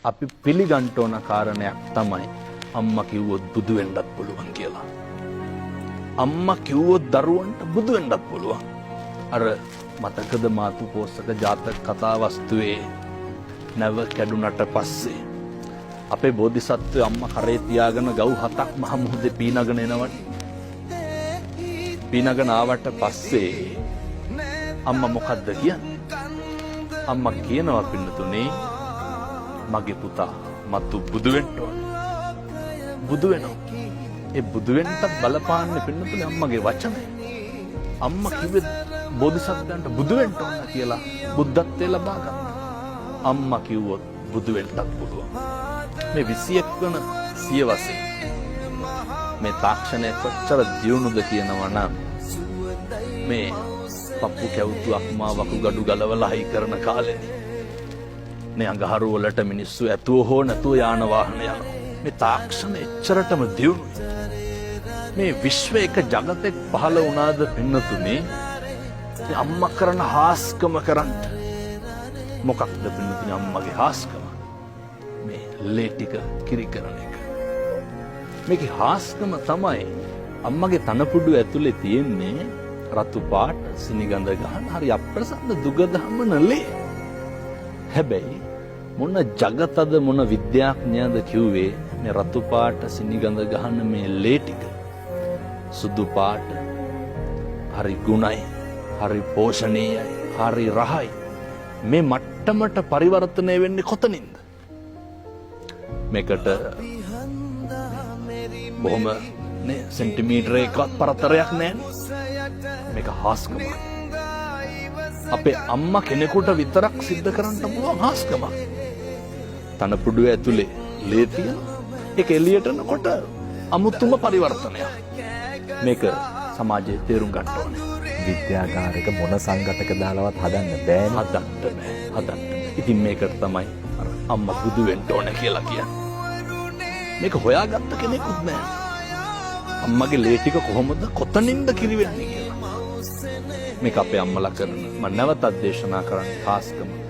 අපි පිළිගන්න ඕන කාරණයක් තමයි අම්මා කිව්වොත් බුදු වෙන්නත් පුළුවන් කියලා. අම්මා කිව්වොත් දරුවන්ට බුදු වෙන්නත් පුළුවන්. අර මතකද මාතු පෝසක ජාතක කතා වස්තුවේ නැව කැඩුනට පස්සේ අපේ බෝධිසත්වය අම්මා කරේ තියාගෙන ගව් 7ක් මහ මුහුදේ පීනගෙන එනවට. පීනගෙන ආවට පස්සේ අම්මා මොකද්ද කියන්නේ? අම්මා කියනවා පින්නතුනේ මගේ පුතා මතු බුදු වෙන්න ඕන. බුදු වෙනවා. ඒ බුදු වෙන්නත් බලපාන්නේ පින්නතුනේ අම්මගේ වචනේ. අම්මා කිව්වේ බෝධිසත්වයන්ට බුදු වෙන්න ඕන කියලා බුද්ධත්වයේ ලබා ගන්න. අම්මා කිව්වොත් බුදු වෙන්නත් පුළුවන්. මේ 21 වන සියවසේ මේ තාක්ෂණය කොච්චර දියුණුද කියනවා නම් මේ පප්පු කැවුතු අක්මා වකුගඩු ගලවලා හයි කරන කාලෙදී මේ අඟහරු වලට මිනිස්සු ඇතුව හෝ නැතුව යාන වාහන යනවා. මේ තාක්ෂණ එච්චරටම දියුණුයි. මේ විශ්ව එක ජගතෙක් පහළ වුණාද පින්නතුනේ අම්මා කරන හාස්කම කරන්න. මොකක්ද පින්නතුනේ අම්මගේ හාස්කම? මේ ලේ ටික කිරි කරන එක. මේකේ හාස්කම තමයි අම්මගේ තනපුඩු ඇතුලේ තියෙන්නේ රතු පාට සිනිගඳ ගහන හරි අප්‍රසන්න දුගදහමන ලේ. හැබැයි මොන జగතද මොන විද්‍යාඥයාද කිව්වේ මේ රතු පාට සිනිගඳ ගහන මේ ලේ ටික සුදු පාට හරි ගුණයි හරි පෝෂණීයයි හරි රහයි මේ මට්ටමට පරිවර්තනය වෙන්නේ කොතනින්ද? මේකට බොහොම නේ සෙන්ටිමීටර එකක් පරතරයක් නැහැ. මේක හාස්කමක්. අපේ අම්මා කෙනෙකුට විතරක් සිද්ධ කරන්න පුළුවන් හාස්කමක්. තනපුඩු ඇතුලේ ලේ තියෙනවා. ඒක එළියට එනකොට අමුතුම පරිවර්තනයක්. මේක සමාජයේ තේරුම් ගන්න ඕනේ. විද්‍යාගාරයක මොන සංගතක දාලවත් හදන්න බෑනේ. හදන්න. ඉතින් මේකට තමයි අර අම්මා බුදු වෙන්න ඕන කියලා කියන්නේ. මේක හොයාගත්ත කෙනෙකුත් නෑ. අම්මගේ ලේ ටික කොහොමද කොතනින්ද කිරි වෙන්නේ කියලා. මේක අපේ අම්මලා කරන මම නැවතත් දේශනා කරන්නේ හාස්කම.